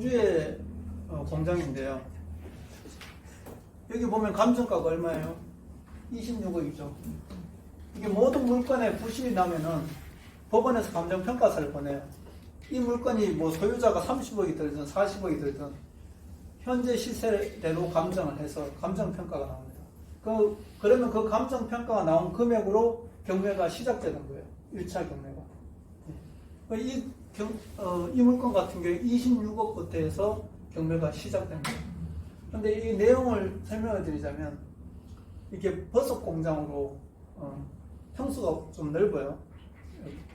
청주의 공장인데요. 여기 보면 감정가가 얼마예요? 26억이죠. 이게 모든 물건에 부실이 나면은 법원에서 감정평가서를 보내요. 이 물건이 뭐 소유자가 30억이 들든 40억이 들든 현재 시세대로 감정을 해서 감정평가가 나옵니다. 그러면 그 감정평가가 나온 금액으로 경매가 시작되는 거예요. 1차 경매가. 이 물건 같은 경우에 26억부터 해서 경매가 시작된 거예요. 근데 이 내용을 설명을 드리자면 이게 버섯 공장으로 평수가 좀 넓어요.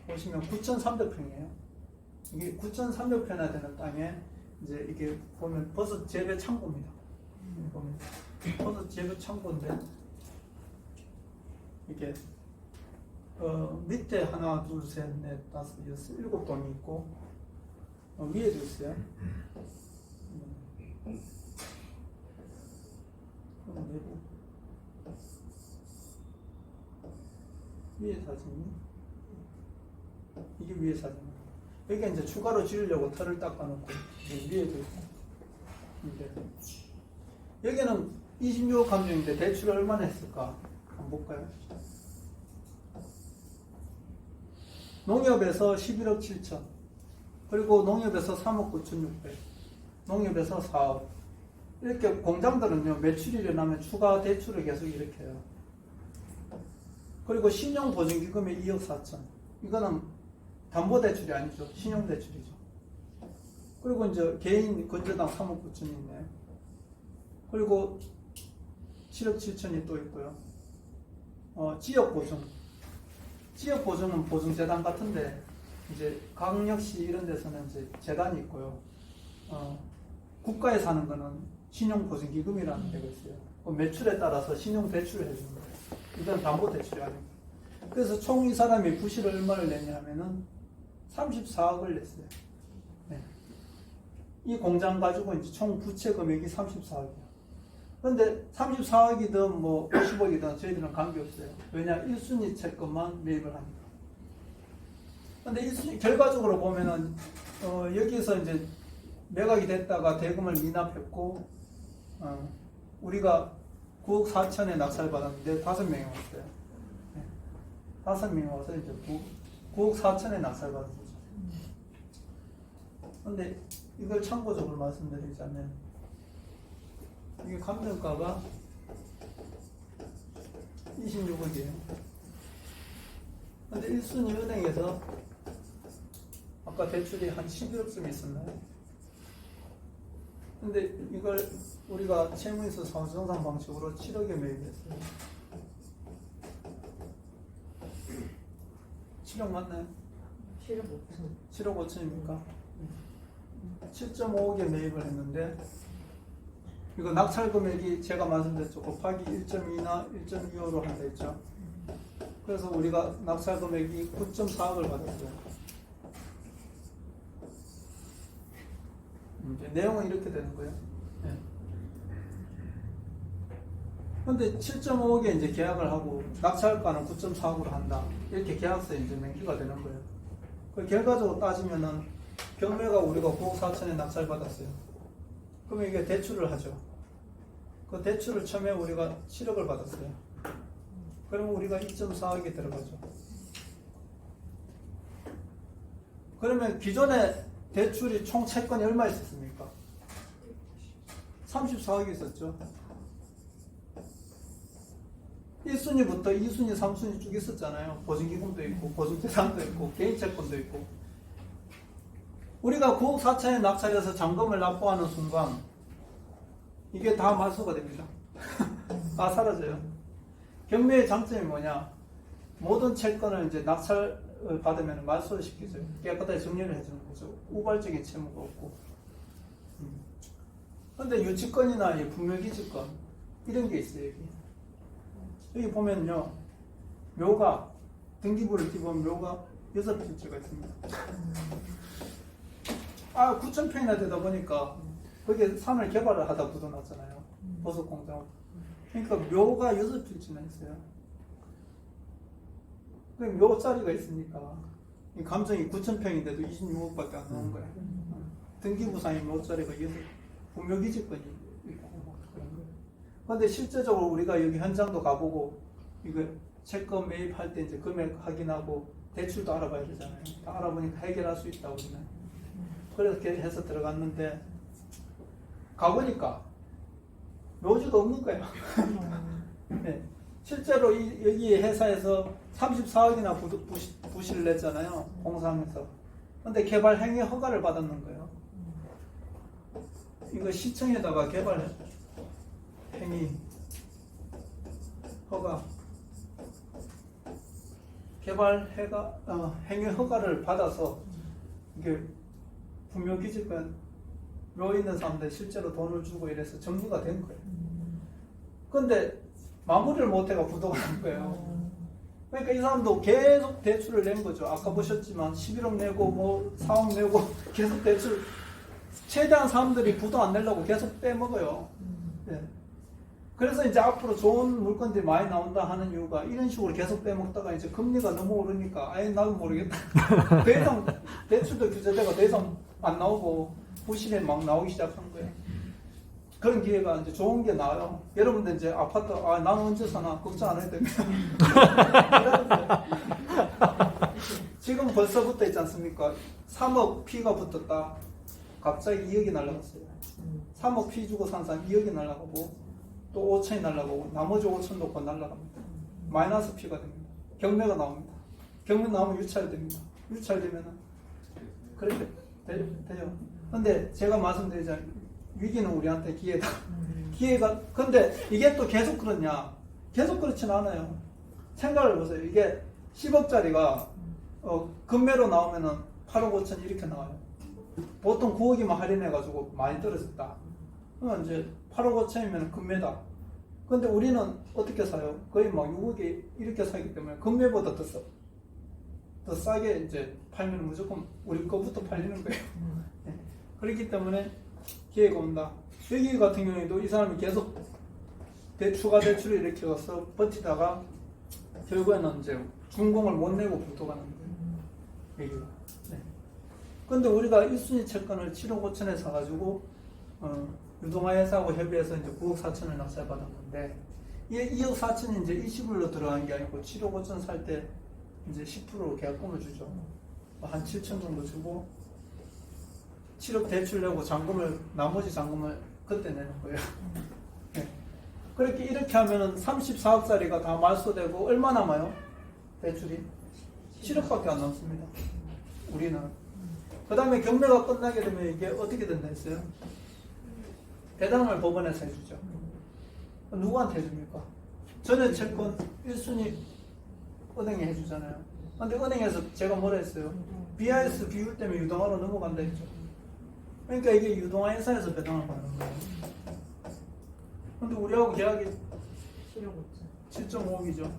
보시면 9,300평이에요. 이게 9,300평이나 되는 땅에 이제 이게 보면 버섯 재배 창고입니다. 보면 버섯 재배 창고인데 이게 밑에 하나, 둘, 셋, 넷, 다섯, 여섯, 일곱 동이 있고 위에도 있어요. 위에 사진이 이게 위에 사진입니다. 여기 이제 추가로 지으려고 털을 닦아놓고 위에도 있고 여기는 26억 감정인데 대출을 얼마나 했을까 한번 볼까요? 농협에서 11억 7천, 그리고 농협에서 3억 9,600, 농협에서 4억. 이렇게 공장들은요, 매출이 일어나면 추가 대출을 계속 이렇게 해요. 그리고 신용보증기금이 2억 4천. 이거는 담보대출이 아니죠. 신용대출이죠. 그리고 이제 개인 건조당 3억 9천이 있네요. 그리고 7억 7천이 또 있고요. 지역보증. 지역보증은 보증재단 같은데, 이제 강력시 이런 데서는 이제 재단이 있고요. 국가에서 하는 거는 신용보증기금이라는 데가 있어요. 매출에 따라서 신용대출을 해주는 거예요. 이건 담보대출이 아니고. 그래서 총 이 사람이 부실을 얼마를 냈냐면은 34억을 냈어요. 네. 이 공장 가지고 이제 총 부채 금액이 34억이에요. 근데 34억이든 뭐 50억이든 저희들은 관계없어요. 왜냐, 1순위 채권만 매입을 합니다. 근데 1순위, 결과적으로 보면은, 여기서 이제 매각이 됐다가 대금을 미납했고, 우리가 9억 4천에 낙찰 받았는데 5명이 왔어요. 네. 5명이 와서 이제 9억 4천에 낙찰 받았죠. 근데 이걸 참고적으로 말씀드리자면, 이게 감정가가 26억이에요. 근데 1순위 은행에서 아까 대출이 한 11억쯤 있었나요? 근데 이걸 우리가 채무에서 사후정산 방식으로 7억에 매입했어요. 7억 맞나요? 7억 5천. 7억 5천입니까? 7.5억에 매입을 했는데, 이거 낙찰 금액이 제가 말씀드렸죠. 곱하기 1.2나 1.25로 한다 했죠. 그래서 우리가 낙찰 금액이 9.4억을 받았어요. 내용은 이렇게 되는 거예요. 그런데 7.5억에 이제 계약을 하고 낙찰가는 9.4억으로 한다. 이렇게 계약서에 이제 명기가 되는 거예요. 그 결과적으로 따지면은 경매가 우리가 9억 4천에 낙찰 받았어요. 그러면 이게 대출을 하죠. 그 대출을 처음에 우리가 7억을 받았어요. 그러면 우리가 2.4억이 들어가죠. 그러면 기존에 대출이 총 채권이 얼마 있었습니까? 34억이 있었죠. 1순위부터 2순위, 3순위 쭉 있었잖아요. 보증기금도 있고, 보증재산도 있고, 개인채권도 있고. 우리가 9억 4천에 낙찰해서 잔금을 납부하는 순간 이게 다 말소가 됩니다. 다 사라져요. 경매의 장점이 뭐냐? 모든 채권을 이제 낙찰을 받으면 말소를 시키죠. 깨끗하게 정리를 해주는 거죠. 우발적인 채무가 없고. 근데 유치권이나 분묘기지권 이런 게 있어요. 여기 보면요, 묘가 등기부를 띄보면 묘가 6필지가 있습니다. 9,000평이나 되다 보니까 거기에 산을 개발을 하다 묻어놨잖아요. 버섯공장. 그러니까 묘가 6필지나 있어요. 그럼 묘자리가 있으니까 감정이 9,000평인데도 26억밖에 안 나온 거예요. 등기부상이 몇 자리가 이어서 분묘기지권이 있고 뭐 그런 거예요. 근데 실제적으로 우리가 여기 현장도 가보고 이거 채권 매입할 때 이제 금액 확인하고 대출도 알아봐야 되잖아요. 다 알아보니까 해결할 수 있다 우리는. 그래서 이렇게 해서 들어갔는데 가보니까 묘지가 없는 거예요. 네. 실제로 여기 회사에서 34억이나 부실을 냈잖아요. 공사하면서. 근데 개발 행위 허가를 받았는 거예요. 이거 시청에다가 개발 행위 허가 행위 허가를 받아서 이게 분묘기지권 묘 있는 사람들 실제로 돈을 주고 이래서 정리가 된 거예요. 근데 마무리를 못해가 부도가 난 거예요. 그러니까 이 사람도 계속 대출을 낸 거죠. 아까 보셨지만 11억 내고 뭐 4억 내고 계속 대출, 최대한 사람들이 부도 안 내려고 계속 빼먹어요. 네. 그래서 이제 앞으로 좋은 물건들이 많이 나온다 하는 이유가 이런 식으로 계속 빼먹다가 이제 금리가 너무 오르니까 아예 나도 모르겠다. 더 이상 대출도 규제되고 더 이상 안 나오고 부실이 막 나오기 시작한 거예요. 그런 기회가 이제 좋은 게 나와요. 여러분들 이제 아파트, 나는 언제 사나 걱정 안 해도 됩니다. 지금 벌써부터 있지 않습니까? 3억 피가 붙었다. 갑자기 2억이 날라갔어요. 3억 피 주고 산 사람 2억이 날라가고 또 5천이 날라가고 나머지 5천도 곧 날라갑니다. 마이너스 피가 됩니다. 경매가 나옵니다. 경매 나오면 유찰됩니다. 유찰되면은 그렇게 돼요. 근데 제가 말씀드리자면 위기는 우리한테 기회다. 기회가, 근데 이게 또 계속 그렇냐? 계속 그렇진 않아요. 생각을 보세요. 이게 10억짜리가 금매로 나오면은 8억 5천 이렇게 나와요. 보통 9억이면 할인해가지고 많이 떨어졌다. 그러면 이제 8억 5천이면 금매다. 근데 우리는 어떻게 사요? 거의 막 6억이 이렇게 사기 때문에 금매보다 더 싸게 이제 팔면 무조건 우리 거부터 팔리는 거예요. 네. 그렇기 때문에 기회가 온다. 여기 같은 경우에도 이 사람이 계속 추가 대출을 이렇게 와서 버티다가 결국에는 이제 준공을 못 내고 부도가 난 거예요. 여기가. 네. 근데 우리가 1순위 채권을 7억 5천에 사가지고 유동화 회사하고 협의해서 이제 9억 4천을 낙찰받았는데 이 2억 4천이 이제 일시불로 들어간 게 아니고 7억 5천 살 때 이제 10% 계약금을 주죠. 한 7천 정도 주고 7억 대출 내고 나머지 잔금을 그때 내는 거예요. 네. 그렇게 이렇게 하면은 34억짜리가 다 말소되고 얼마 남아요? 대출이? 7억밖에 안 남습니다. 우리는. 그 다음에 경매가 끝나게 되면 이게 어떻게 된다 했어요? 배당을 법원에서 해주죠. 누구한테 해줍니까? 전에 채권 1순위 은행에 해주잖아요. 근데 은행에서 제가 뭐라 했어요? BIS 비율 때문에 유동화로 넘어간다 했죠. 그러니까 이게 유동화 회사에서 배당을 받는 거예요. 근데 우리하고 계약이 7.5억이죠.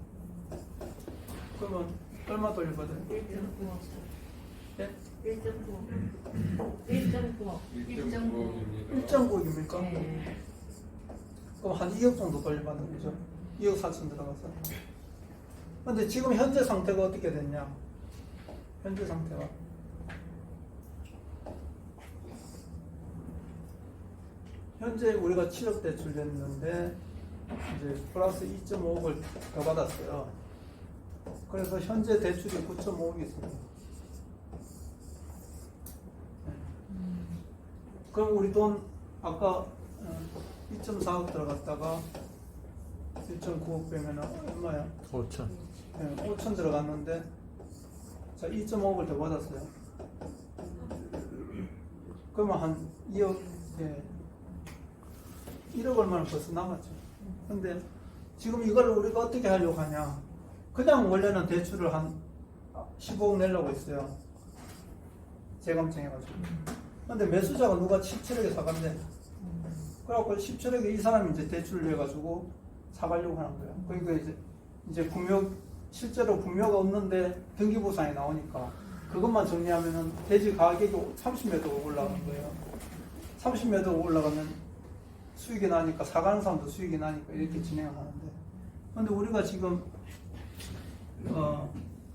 그러면 얼마 돌려받아요? 1.9억. 1.9억입니까? 네. 그럼 한 2억 정도 돌려받는 거죠. 2억 4천 들어가서. 근데 지금 현재 상태가 어떻게 됐냐? 현재 상태가. 현재 우리가 7억 대출 됐는데 이제 플러스 2.5억을 더 받았어요. 그래서 현재 대출이 9.5억이 있습니다. 그럼 우리 돈 아까 2.4억 들어갔다가 1.9억 빼면 얼마야? 5천. 네, 5천 들어갔는데 자 2.5억을 더 받았어요. 그러면 한 2억, 1억 얼마는 벌써 남았죠. 근데 지금 이걸 우리가 어떻게 하려고 하냐? 그냥 원래는 대출을 한 15억 내려고 했어요. 재감청해가지고. 근데 매수자가 누가 17억에 사간대. 그래갖고 17억에 이 사람이 이제 대출을 해가지고 사가려고 하는 거예요. 그러니까 이제 실제로 분묘가 없는데 등기부상이 나오니까 그것만 정리하면은 대지 가격이 30매도 올라가는 거예요. 30매도 올라가면 수익이 나니까 사가는 사람도 수익이 나니까 이렇게 진행을 하는데, 근데 우리가 지금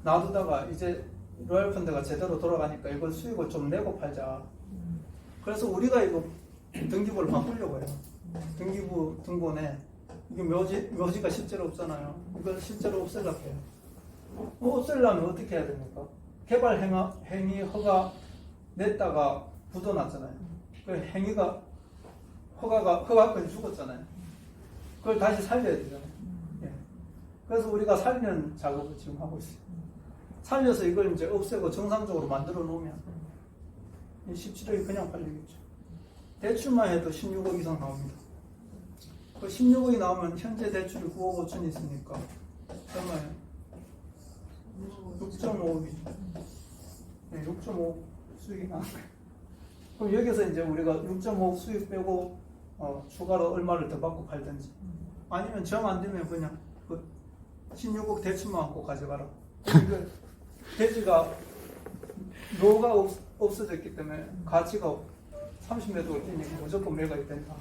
놔두다가 이제 로얄펀드가 제대로 돌아가니까 이걸 수익을 좀 내고 팔자. 그래서 우리가 이거 등기부를 바꾸려고 해요. 등기부 등본에 이게 묘지가 실제로 없잖아요. 이걸 실제로 없애려고 해요. 없애려면 어떻게 해야 됩니까? 개발 행위 허가 냈다가 부도났잖아요. 그 행위가 허가권이 죽었잖아요. 그걸 다시 살려야 되잖아요. 예. 그래서 우리가 살리는 작업을 지금 하고 있어요. 살려서 이걸 이제 없애고 정상적으로 만들어 놓으면 17억이 그냥 팔리겠죠. 대출만 해도 16억 이상 나옵니다. 그 16억이 나오면 현재 대출이 9억 5천 있으니까 얼마예요? 6.5억이죠. 네, 6.5억 수익이 나는 거예요. 그럼 여기서 이제 우리가 6.5억 수익 빼고 추가로 얼마를 더 받고 팔든지 아니면 정 안 되면 그냥 그 16억 대출만 갖고 가져가라. 이거 대지가 노가 없어졌기 때문에 가치가 30m가 뛰니까 무조건 매각이 된다.